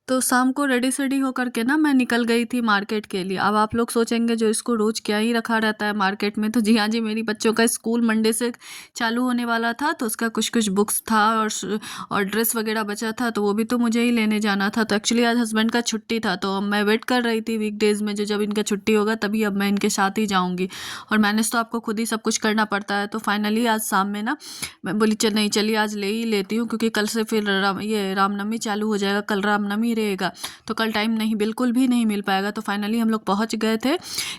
तो शाम को रेडी-सेडी होकर के ना मैं निकल गई थी मार्केट के लिए। अब आप लोग सोचेंगे जो इसको रोज़ क्या ही रखा रहता है मार्केट में, तो जी हाँ जी, मेरी बच्चों का स्कूल मंडे से चालू होने वाला था, तो उसका कुछ-कुछ बुक्स था और ड्रेस वगैरह बचा था, तो वो भी तो मुझे ही लेने जाना था। तो एक्चुअली आज हस्बैंड का छुट्टी था, तो मैं वेट कर रही थी वीकडेज़ में जो जब इनका छुट्टी होगा तभी अब मैं इनके साथ ही जाऊँगी। और मैनेज तो आपको खुद ही सब कुछ करना पड़ता है। तो फाइनली आज शाम में ना मैं बोली नहीं चलिए आज ले ही लेती हूँ, क्योंकि कल से फिर रामनवमी चालू हो जाएगा, कल रामनवमी रहेगा, तो कल टाइम नहीं, बिल्कुल भी नहीं मिल पाएगा। तो फाइनली हम लोग पहुँच गए थे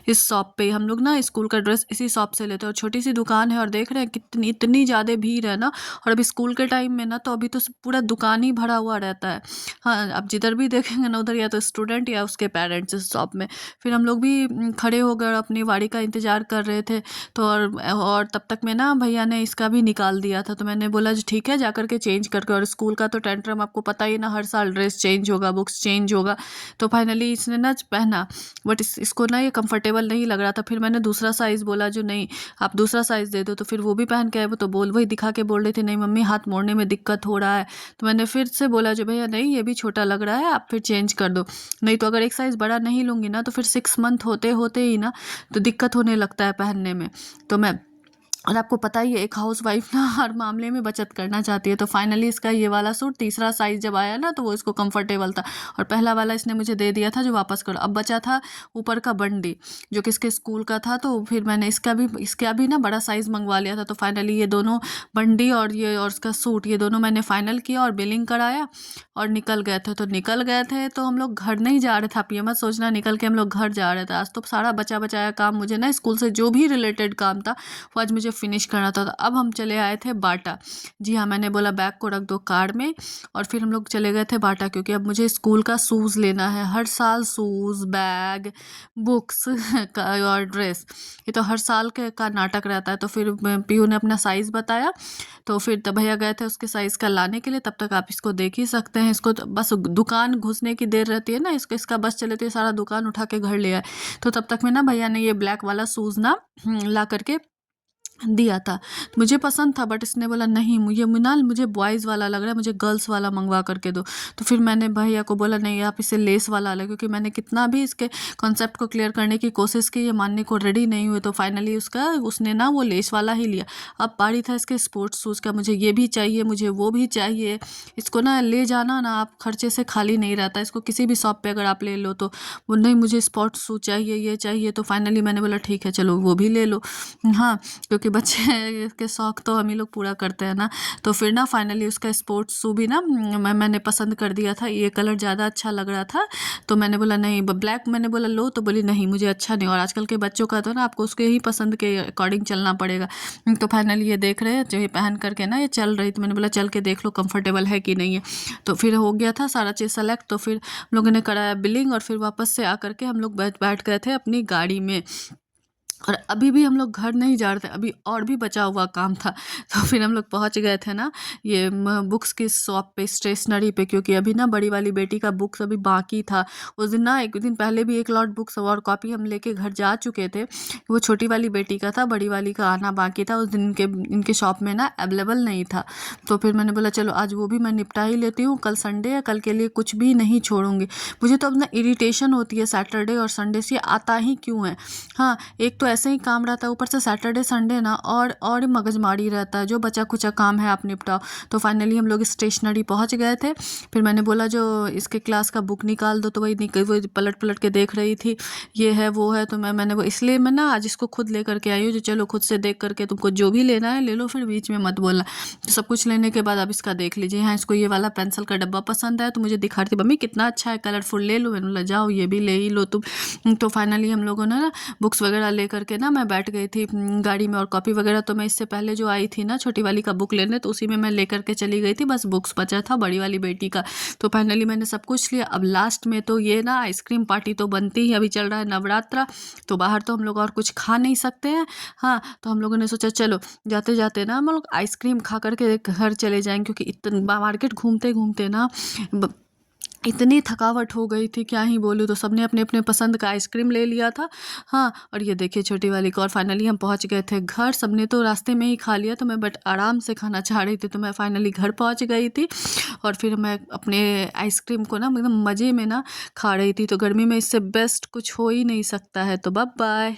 इस शॉप पे। हम लोग ना स्कूल का ड्रेस इसी शॉप से लेते हैं, और छोटी सी दुकान है, और देख रहे हैं कितनी इतनी ज़्यादा भीड़ है ना। और अभी स्कूल के टाइम में ना तो अभी तो पूरा दुकान ही भरा हुआ रहता है। हाँ, आप जिधर भी देखेंगे ना उधर या तो स्टूडेंट या उसके पेरेंट्स इस शॉप में। फिर हम लोग भी खड़े हो गए और अपनी बारी का इंतज़ार कर रहे थे। तो और तब तक में ना भैया ने इसका भी निकाल दिया था, तो मैंने बोला जी ठीक है, जा कर के चेंज करके। और स्कूल का तो टेंट्रम आपको पता ही ना, हर साल ड्रेस चेंज होगा, बुक्स चेंज होगा। तो फाइनली इसने ना पहना, बट इसको ना ये कंफर्टेबल नहीं लग रहा था। फिर मैंने दूसरा साइज़ बोला जो नहीं आप दूसरा साइज़ दे दो, तो फिर वो भी पहन के आए। वो तो वही दिखा के बोल रही थी नहीं मम्मी हाथ मोड़ने में दिक्कत हो रहा है। तो मैंने फिर से बोला जो भैया नहीं ये भी छोटा लग रहा है, आप फिर चेंज कर दो। नहीं तो अगर एक साइज़ बड़ा नहीं लूँगी ना तो फिर 6 मंथ होते होते ही ना तो दिक्कत होने लगता है पहनने में। तो मैं, और आपको पता ही है एक हाउसवाइफ ना हर मामले में बचत करना चाहती है। तो फाइनली इसका ये वाला सूट तीसरा साइज़ जब आया ना तो वो इसको कंफर्टेबल था, और पहला वाला इसने मुझे दे दिया था जो वापस करो। अब बचा था ऊपर का बंडी जो कि इसके स्कूल का था, तो फिर मैंने इसका भी ना बड़ा साइज़ मंगवा लिया था। तो फाइनली ये दोनों बंडी और इसका सूट ये दोनों मैंने फाइनल किया और बिलिंग कराया और निकल गए थे। तो निकल गए थे तो हम लोग घर नहीं जा रहे थे, आप ये मत सोचना निकल के हम लोग घर जा रहे थे। आज तो सारा बचा बचाया काम मुझे ना स्कूल से जो भी रिलेटेड काम था वो आज मुझे फिनिश करना था। तो अब हम चले आए थे बाटा। जी हाँ, मैंने बोला बैग को रख दो कार में, और फिर हम लोग चले गए थे बाटा, क्योंकि अब मुझे स्कूल का शूज़ लेना है। हर साल शूज़, बैग, बुक्स और ड्रेस, ये तो हर साल के का नाटक रहता है। तो फिर पीयू ने अपना साइज़ बताया, तो फिर तब भैया गए थे उसके साइज़ का लाने के लिए। तब तक आप इसको देख ही सकते हैं, इसको तो बस दुकान घुसने की देर रहती है ना, इसका बस चले तो ये सारा दुकान उठा के घर ले आए। तो तब तक में ना भैया ने ये ब्लैक वाला शूज़ ना ला करके दिया था। मुझे पसंद था, बट इसने बोला नहीं मुझे बॉयज़ वाला लग रहा है, मुझे गर्ल्स वाला मंगवा करके दो। तो फिर मैंने भैया को बोला नहीं आप इसे लेस वाला लो, क्योंकि मैंने कितना भी इसके कॉन्सेप्ट को क्लियर करने की कोशिश की, ये मानने को रेडी नहीं हुए। तो फाइनली उसने ना वो लेस वाला ही लिया। अब बारी था इसके स्पोर्ट्स शूज़ का, मुझे ये भी चाहिए, मुझे वो भी चाहिए। इसको ना ले जाना ना आप खर्चे से खाली नहीं रहता, इसको किसी भी शॉप पे अगर आप ले लो तो वो नहीं मुझे स्पोर्ट्स शूज़ चाहिए, ये चाहिए। तो फाइनली मैंने बोला ठीक है चलो वो भी ले लो। हाँ, क्योंकि बच्चे के शौक तो हम ही लोग पूरा करते हैं ना। तो फिर ना फाइनली उसका स्पोर्ट्स शू भी ना मैंने पसंद कर दिया था, ये कलर ज़्यादा अच्छा लग रहा था। तो मैंने बोला नहीं ब्लैक, मैंने बोला लो, तो बोली नहीं मुझे अच्छा नहीं। और आजकल के बच्चों का तो ना आपको उसके ही पसंद के अकॉर्डिंग चलना पड़ेगा। तो फाइनली ये देख रहे हैं जो ये पहन करके ना ये चल रही थी, मैंने बोला चल के देख लो कंफर्टेबल है कि नहीं है। तो फिर हो गया था सारा चीज़ सेलेक्ट। तो फिर हम लोगों ने कराया बिलिंग, और फिर वापस से आकर के हम लोग बैठ गए थे अपनी गाड़ी में। और अभी भी हम लोग घर नहीं जा रहे थे, अभी और भी बचा हुआ काम था। तो फिर हम लोग पहुँच गए थे ना ये बुक्स की शॉप पे, स्टेशनरी पे, क्योंकि अभी ना बड़ी वाली बेटी का बुक्स अभी बाकी था। उस दिन ना एक दिन पहले भी एक लॉट बुक्स और कॉपी हम लेके घर जा चुके थे, वो छोटी वाली बेटी का था, बड़ी वाली का आना बाकी था। उस दिन इनके शॉप में ना अवेलेबल नहीं था। तो फिर मैंने बोला चलो आज वो भी मैं निपटा ही लेती हूँ, कल संडे है, कल के लिए कुछ भी नहीं छोड़ूंगी। मुझे तो अब ना इरिटेशन होती है सैटरडे और संडे से, आता ही क्यों है। हाँ, एक तो ऐसे ही काम रहता है, ऊपर से सैटरडे संडे ना और मगजमारी रहता है, जो बचा खुचा काम है आप निपटाओ। तो फाइनली हम लोग स्टेशनरी पहुंच गए थे। फिर मैंने बोला जो इसके क्लास का बुक निकाल दो, तो वही वो पलट पलट के देख रही थी, ये है वो है। तो मैंने वो इसलिए मैं ना आज इसको खुद लेकर के आई हूँ, जो चलो खुद से देख करके तुमको जो भी लेना है ले लो, फिर बीच में मत बोलना। तो सब कुछ लेने के बाद अब इसका देख लीजिए। हाँ, इसको ये वाला पेंसिल का डब्बा पसंद है, तो मुझे दिखा रही थी मम्मी कितना अच्छा है, कलरफुल ले लो। मैंने बोला जाओ ये भी ले ही लो तुम। तो फाइनली हम लोगों ने ना बुक्स वगैरह ले करके ना मैं बैठ गई थी गाड़ी में। और कॉपी वगैरह तो मैं इससे पहले जो आई थी ना छोटी वाली का बुक लेने, तो उसी में मैं लेकर के चली गई थी, बस बुक्स बचा था बड़ी वाली बेटी का। तो फाइनली मैंने सब कुछ लिया। अब लास्ट में तो ये ना आइसक्रीम पार्टी तो बनती ही, अभी चल रहा है नवरात्रा, तो बाहर तो हम लोग और कुछ खा नहीं सकते हैं। हाँ, तो हम लोगों ने सोचा चलो जाते जाते ना हम लोग आइसक्रीम खा करके घर चले जाएंगे, क्योंकि इतना मार्केट घूमते घूमते ना इतनी थकावट हो गई थी क्या ही बोलूँ। तो सबने अपने अपने पसंद का आइसक्रीम ले लिया था। हाँ, और ये देखिए छोटी वाली को, और फाइनली हम पहुँच गए थे घर। सबने तो रास्ते में ही खा लिया, तो मैं बट आराम से खाना चाह रही थी, तो मैं फाइनली घर पहुँच गई थी। और फिर मैं अपने आइसक्रीम को ना एकदम मज़े में ना खा रही थी। तो गर्मी में इससे बेस्ट कुछ हो ही नहीं सकता है। तो बाय बाय।